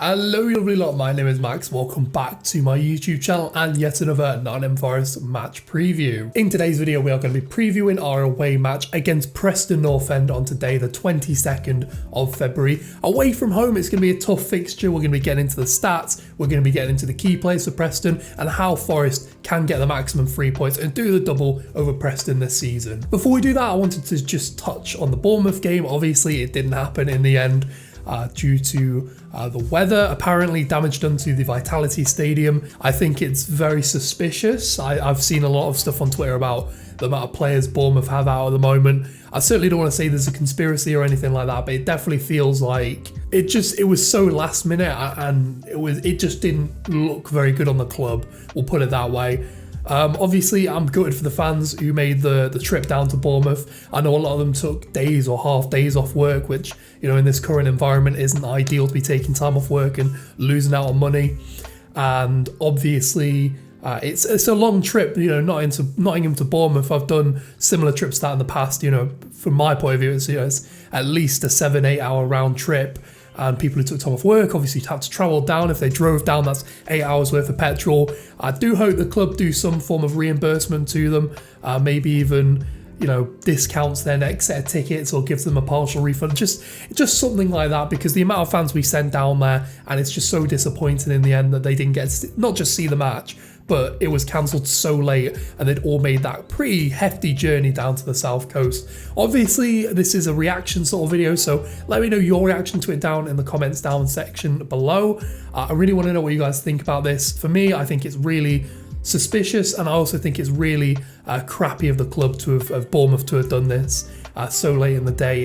Hello lovely lot, my name is Max, welcome back to my YouTube channel and yet another Nottingham Forest match preview. In today's video we are going to be previewing our away match against Preston North End on today the 22nd of February. Away from home it's going to be a tough fixture, we're going to be getting into the stats, we're going to be getting into the key players for Preston and how Forest can get the maximum 3 points and do the double over Preston this season. Before we do that I wanted to just touch on the Bournemouth game. Obviously it didn't happen in the end due to the weather, apparently damage done to the Vitality Stadium. I think it's very suspicious. I've seen a lot of stuff on Twitter about the amount of players Bournemouth have out at the moment. I certainly don't want to say there's a conspiracy or anything like that, but it definitely feels like it was so last minute and it just didn't look very good on the club. We'll put it that way. Obviously I'm gutted for the fans who made the trip down to Bournemouth. I know a lot of them took days or half days off work, which, you know, in this current environment isn't ideal to be taking time off work and losing out on money. And obviously it's a long trip, you know, Nottingham to Bournemouth. I've done similar trips to that in the past. You know, from my point of view, it's at least a 7-8 hour round trip. And people who took time off work obviously had to travel down. If they drove down, that's 8 hours worth of petrol. I do hope the club do some form of reimbursement to them, maybe even, you know, discounts their next set of tickets or gives them a partial refund, just something like that, because the amount of fans we sent down there, and it's just so disappointing in the end that they didn't get to not just see the match, but it was cancelled so late and they'd all made that pretty hefty journey down to the south coast. Obviously this is a reaction sort of video, so let me know your reaction to it down in the comments down section below. I really want to know what you guys think about this. For me, I think it's really suspicious, and I also think it's really crappy of the club to have Bournemouth to have done this so late in the day.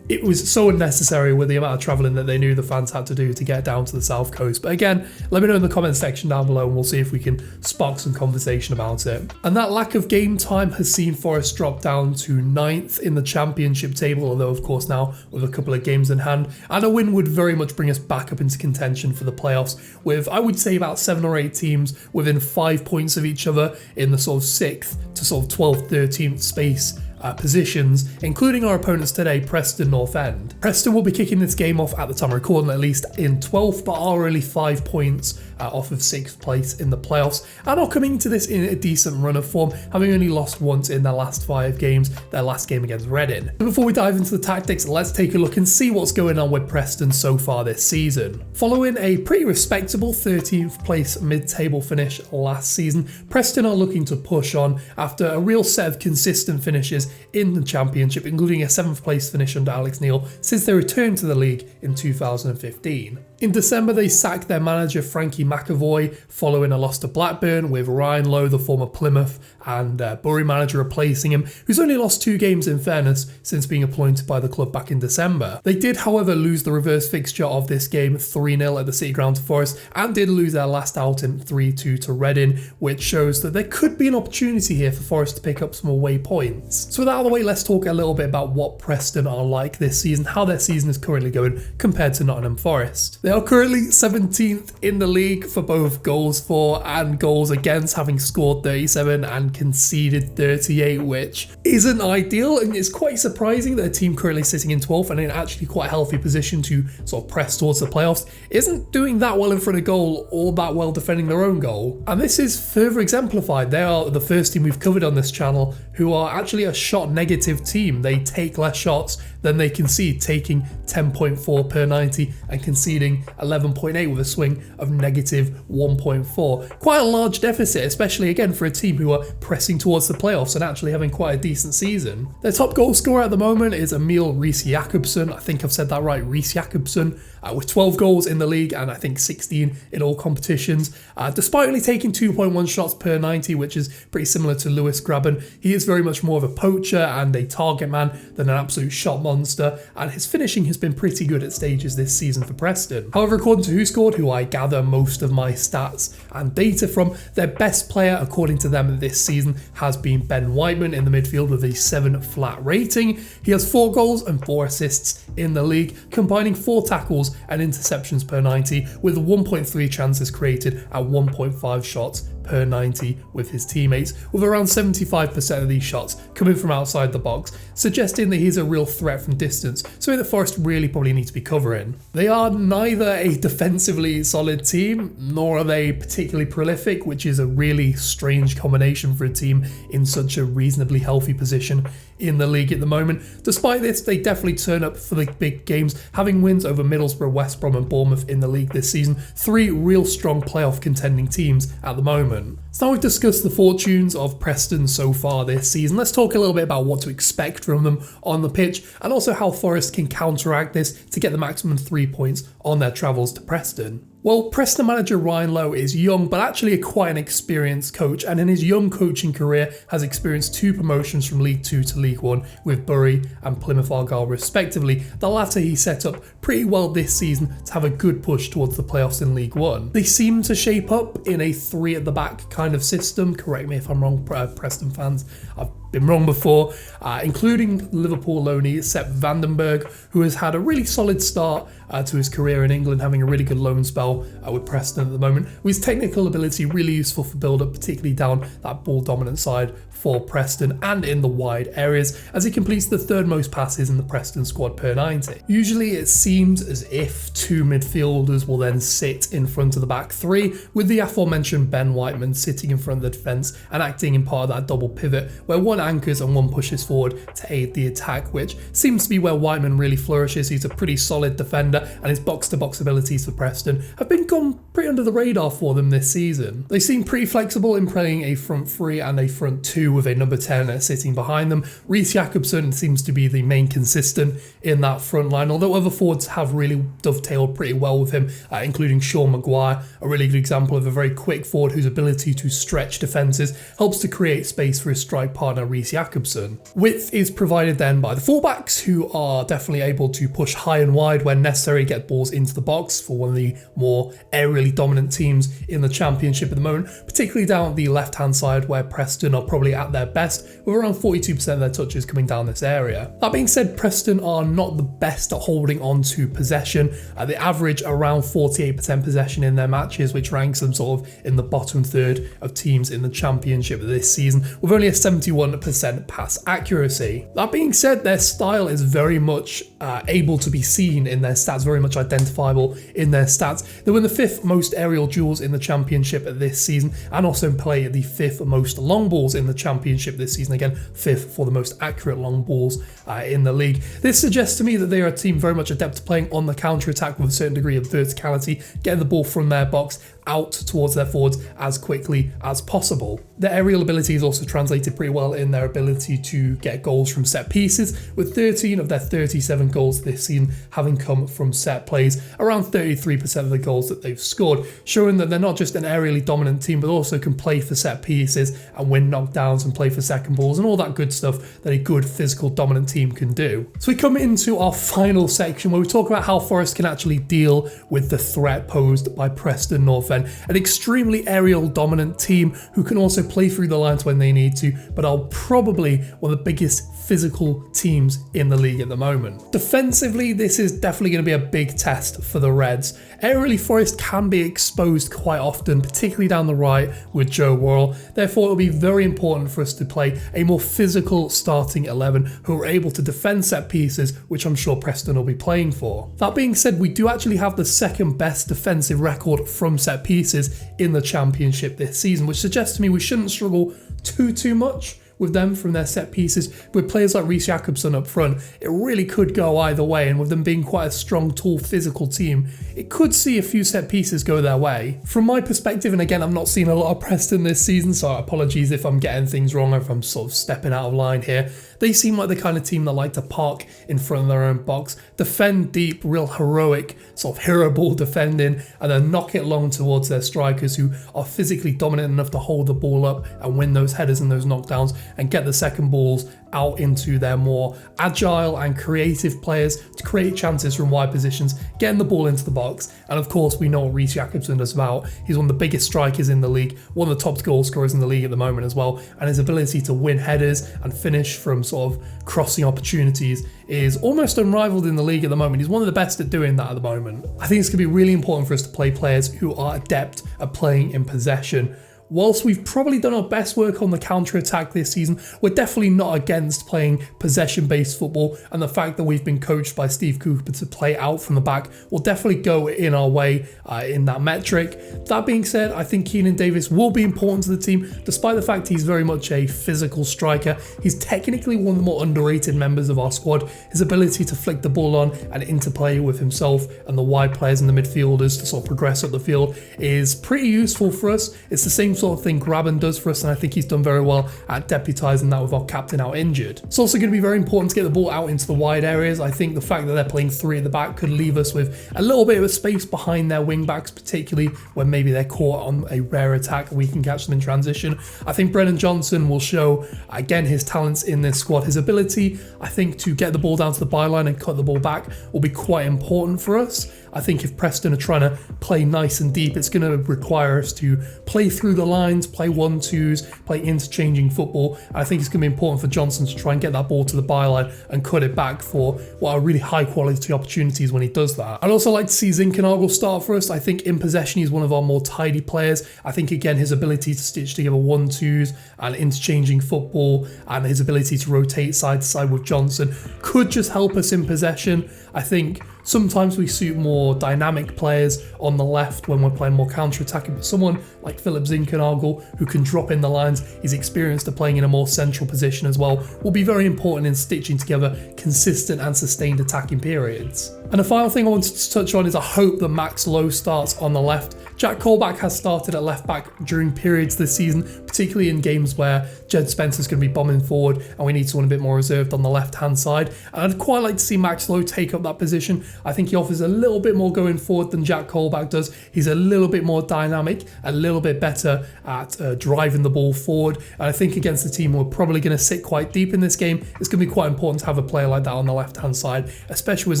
It was so unnecessary with the amount of travelling that they knew the fans had to do to get down to the south coast. But again, let me know in the comment section down below and we'll see if we can spark some conversation about it. And that lack of game time has seen Forest drop down to 9th in the championship table, although of course now with a couple of games in hand. And a win would very much bring us back up into contention for the playoffs, with I would say about 7 or 8 teams within 5 points of each other in the sort of 6th to sort of 12th, 13th space positions, including our opponents today, Preston North End. Preston will be kicking this game off at the time of recording at least in 12th, but are only 5 points off of 6th place in the playoffs, and are coming into this in a decent run of form, having only lost once in their last 5 games, their last game against Reading. Before we dive into the tactics, let's take a look and see what's going on with Preston so far this season. Following a pretty respectable 13th place mid-table finish last season, Preston are looking to push on after a real set of consistent finishes in the championship, including a 7th place finish under Alex Neil since they returned to the league in 2015. In December, they sacked their manager Frankie McAvoy following a loss to Blackburn, with Ryan Lowe, the former Plymouth and Bury manager, replacing him, who's only lost 2 games in fairness since being appointed by the club back in December. They did, however, lose the reverse fixture of this game 3-0 at the City Ground to Forest, and did lose their last outing 3-2 to Reading, which shows that there could be an opportunity here for Forest to pick up some away points. So with that out of the way, let's talk a little bit about what Preston are like this season, how their season is currently going compared to Nottingham Forest. They are currently 17th in the league for both goals for and goals against, having scored 37 and conceded 38, which isn't ideal, and it's quite surprising that a team currently sitting in 12th and in actually quite a healthy position to sort of press towards the playoffs isn't doing that well in front of goal or that well defending their own goal. And this is further exemplified. They are the first team we've covered on this channel who are actually a shot negative team. They take less shots than they concede, taking 10.4 per 90 and conceding 11.8 with a swing of negative 1.4. Quite a large deficit, especially again for a team who are pressing towards the playoffs and actually having quite a decent season. Their top goal scorer at the moment is Emil Reese Jakobsen. I think I've said that right, Reese Jakobsen, with 12 goals in the league and I think 16 in all competitions. Despite only taking 2.1 shots per 90, which is pretty similar to Lewis Graben, he is very much more of a poacher and a target man than an absolute shot monster, and his finishing has been pretty good at stages this season for Preston. However, according to WhoScored, who I gather most of my stats and data from, their best player according to them this season has been Ben Whiteman in the midfield with a 7 flat rating. He has 4 goals and 4 assists in the league, combining 4 tackles and interceptions per 90, with 1.3 chances created at 1.5 shots per 90 with his teammates, with around 75% of these shots coming from outside the box, suggesting that he's a real threat from distance, something that Forest really probably need to be covering. They are neither a defensively solid team, nor are they particularly prolific, which is a really strange combination for a team in such a reasonably healthy position in the league at the moment. Despite this, they definitely turn up for the big games, having wins over Middlesbrough, West Brom and Bournemouth in the league this season. 3 real strong playoff contending teams at the moment. So now we've discussed the fortunes of Preston so far this season, let's talk a little bit about what to expect from them on the pitch, and also how Forest can counteract this to get the maximum 3 points on their travels to Preston. Well, Preston manager Ryan Lowe is young, but actually quite an experienced coach, and in his young coaching career has experienced 2 promotions from League 2 to League 1 with Bury and Plymouth Argyle respectively. The latter he set up pretty well this season to have a good push towards the playoffs in League 1. They seem to shape up in a 3 at the back kind of system. Correct me if I'm wrong, Preston fans. I've been wrong before, including Liverpool loanee Sepp Vandenberg, who has had a really solid start to his career in England, having a really good loan spell with Preston at the moment, with his technical ability really useful for build-up, particularly down that ball-dominant side for Preston and in the wide areas, as he completes the 3rd most passes in the Preston squad per 90. Usually it seems as if 2 midfielders will then sit in front of the back 3, with the aforementioned Ben Whiteman sitting in front of the defence and acting in part of that double pivot, where one anchors and one pushes forward to aid the attack, which seems to be where Whiteman really flourishes. He's a pretty solid defender, and his box-to-box abilities for Preston have been gone pretty under the radar for them this season. They seem pretty flexible in playing a front 3 and a front 2 with a number 10 sitting behind them. Reece Jacobson seems to be the main consistent in that front line, although other forwards have really dovetailed pretty well with him, including Sean Maguire, a really good example of a very quick forward whose ability to stretch defences helps to create space for his strike partner Reece Jacobson. Width is provided then by the fullbacks, who are definitely able to push high and wide when necessary, get balls into the box for one of the more aerially dominant teams in the Championship at the moment, particularly down the left-hand side where Preston are probably at their best, with around 42% of their touches coming down this area. That being said, Preston are not the best at holding on to possession. They average around 48% possession in their matches, which ranks them sort of in the bottom 3rd of teams in the Championship this season, with only a 71% pass accuracy. That being said, their style is very much able to be seen in their stats, very much identifiable in their stats. They win the 5th most aerial duels in the Championship this season, and also play the 5th most long balls in the Championship this season, again 5th for the most accurate long balls in the league. This suggests to me that they are a team very much adept to playing on the counter-attack with a certain degree of verticality, getting the ball from their box out towards their forwards as quickly as possible. Their aerial ability is also translated pretty well in their ability to get goals from set pieces, with 13 of their 37 goals this season having come from set plays, around 33% of the goals that they've scored, showing that they're not just an aerially dominant team but also can play for set pieces and win knockdowns and play for second balls and all that good stuff that a good physical dominant team can do. So we come into our final section where we talk about how Forest can actually deal with the threat posed by Preston North End, an extremely aerial dominant team who can also play through the lines when they need to, but are probably one of the biggest physical teams in the league at the moment. Defensively, this is definitely going to be a big test for the Reds. Aerially, Forest can be exposed quite often, particularly down the right with Joe Worrell. Therefore, it will be very important for us to play a more physical starting 11 who are able to defend set pieces, which I'm sure Preston will be playing for. That being said, we do actually have the 2nd best defensive record from set pieces in the Championship this season, which suggests to me we shouldn't struggle too much with them from their set pieces. With players like Reece Jacobson up front, it really could go either way, and with them being quite a strong, tall, physical team, it could see a few set pieces go their way. From my perspective, and again, I'm not seeing a lot of Preston this season, so apologies if I'm getting things wrong or if I'm sort of stepping out of line here. They seem like the kind of team that like to park in front of their own box, defend deep, real heroic, sort of hero ball defending, and then knock it long towards their strikers who are physically dominant enough to hold the ball up and win those headers and those knockdowns and get the second balls out into their more agile and creative players to create chances from wide positions, getting the ball into the box. And of course, we know what Reece Jacobson does about. He's one of the biggest strikers in the league, one of the top goal scorers in the league at the moment as well, and his ability to win headers and finish from sort of crossing opportunities is almost unrivaled in the league at the moment. He's one of the best at doing that at the moment. I think it's going to be really important for us to play players who are adept at playing in possession. whilst we've probably done our best work on the counter-attack this season, we're definitely not against playing possession-based football, and the fact that we've been coached by Steve Cooper to play out from the back will definitely go in our way in that metric. That being said, I think Keenan Davis will be important to the team, despite the fact he's very much a physical striker. He's technically one of the more underrated members of our squad. His ability to flick the ball on and interplay with himself and the wide players and the midfielders to sort of progress up the field is pretty useful for us. It's the same sort of thing Graben does for us, and I think he's done very well at deputising that with our captain out injured. It's also going to be very important to get the ball out into the wide areas. I think the fact that they're playing three at the back could leave us with a little bit of a space behind their wing backs, particularly when maybe they're caught on a rare attack and we can catch them in transition. I think Brennan Johnson will show again his talents in this squad. His ability, I think, to get the ball down to the byline and cut the ball back will be quite important for us. I think if Preston are trying to play nice and deep, it's going to require us to play through the lines, play 1-2s, play interchanging football. And I think it's going to be important for Johnson to try and get that ball to the byline and cut it back for what are really high quality opportunities when he does that. I'd also like to see Zinkernagel start for us. I think in possession he's one of our more tidy players. I think again his ability to stitch together 1-2s and interchanging football and his ability to rotate side to side with Johnson could just help us in possession. I think sometimes we suit more dynamic players on the left when we're playing more counter-attacking, but someone like Philip Zinkernagel, who can drop in the lines, he's experienced at playing in a more central position as well, will be very important in stitching together consistent and sustained attacking periods. And the final thing I wanted to touch on is I hope that Max Lowe starts on the left. Jack Colback has started at left back during periods this season, particularly in games where Jed Spencer's going to be bombing forward and we need someone a bit more reserved on the left-hand side. And I'd quite like to see Max Lowe take up that position. I think he offers a little bit more going forward than Jack Colback does. He's a little bit more dynamic, a little bit better at driving the ball forward. And I think against the team we're probably going to sit quite deep in this game, it's going to be quite important to have a player like that on the left-hand side, especially with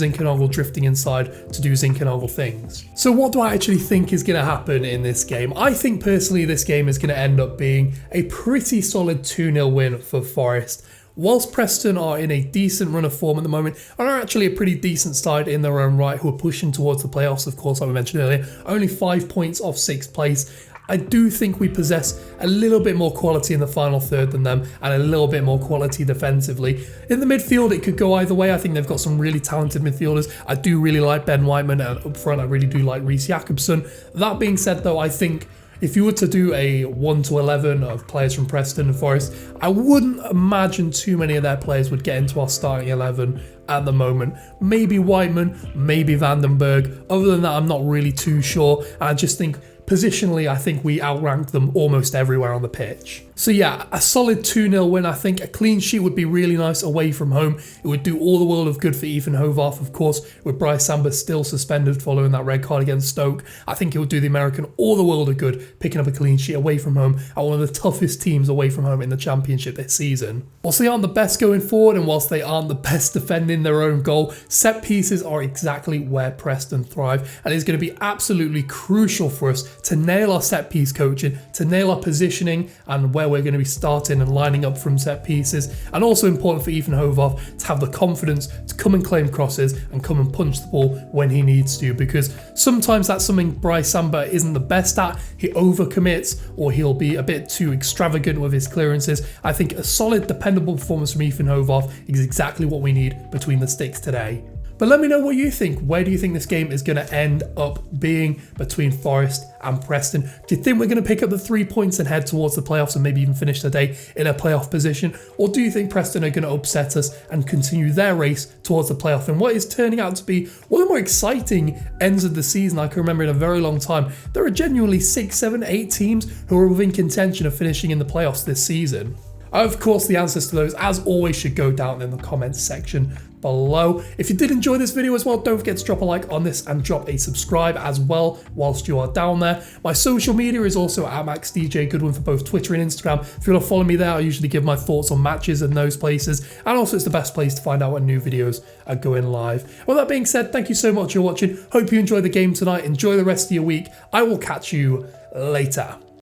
Zinkernagel drifting inside to do Zinkernagel things. So what do I actually think is going to happen in this game? I think personally this game is going to end up being a pretty solid 2-0 win for Forest. Whilst Preston are in a decent run of form at the moment and are actually a pretty decent side in their own right who are pushing towards the playoffs, of course, like we mentioned earlier, only 5 points off 6th place, I do think we possess a little bit more quality in the final third than them and a little bit more quality defensively. In the midfield, it could go either way. I think they've got some really talented midfielders. I do really like Ben Whiteman, and up front, I really do like Reece Jakobsen. That being said, though, I think if you were to do a 1 to 11 of players from Preston and Forest, I wouldn't imagine too many of their players would get into our starting 11 at the moment. Maybe Whiteman, maybe Vandenberg. Other than that, I'm not really too sure. And I just think positionally, I think we outranked them almost everywhere on the pitch. So yeah, a solid 2-0 win. I think a clean sheet would be really nice away from home. It would do all the world of good for Ethan Hovarth, of course, with Brice Samba still suspended following that red card against Stoke. I think it would do the American all the world of good, picking up a clean sheet away from home at one of the toughest teams away from home in the Championship this season. Whilst they aren't the best going forward and whilst they aren't the best defending their own goal, set pieces are exactly where Preston thrive, and it's going to be absolutely crucial for us to nail our set piece coaching, to nail our positioning and where we're going to be starting and lining up from set pieces, and also important for Ethan Hovarth to have the confidence to come and claim crosses and come and punch the ball when he needs to, because sometimes that's something Brice Samba isn't the best at. He overcommits or he'll be a bit too extravagant with his clearances. I think a solid, dependable performance from Ethan Hovarth is exactly what we need between the sticks today. But let me know what you think. Where do you think this game is going to end up being between Forest and Preston? Do you think we're going to pick up the 3 points and head towards the playoffs and maybe even finish the day in a playoff position? Or do you think Preston are going to upset us and continue their race towards the playoff in what is turning out to be one of the more exciting ends of the season I can remember in a very long time? There are genuinely 6, 7, 8 teams who are within contention of finishing in the playoffs this season. Of course, the answers to those, as always, should go down in the comments section below. If you did enjoy this video as well, don't forget to drop a like on this and drop a subscribe as well whilst you are down there. My social media is also at MaxDJ for both Twitter and Instagram. If you want to follow me there, I usually give my thoughts on matches in those places, and also it's the best place to find out when new videos are going live. With that being said, thank you so much for watching. Hope you enjoy the game tonight. Enjoy the rest of your week. I will catch you later.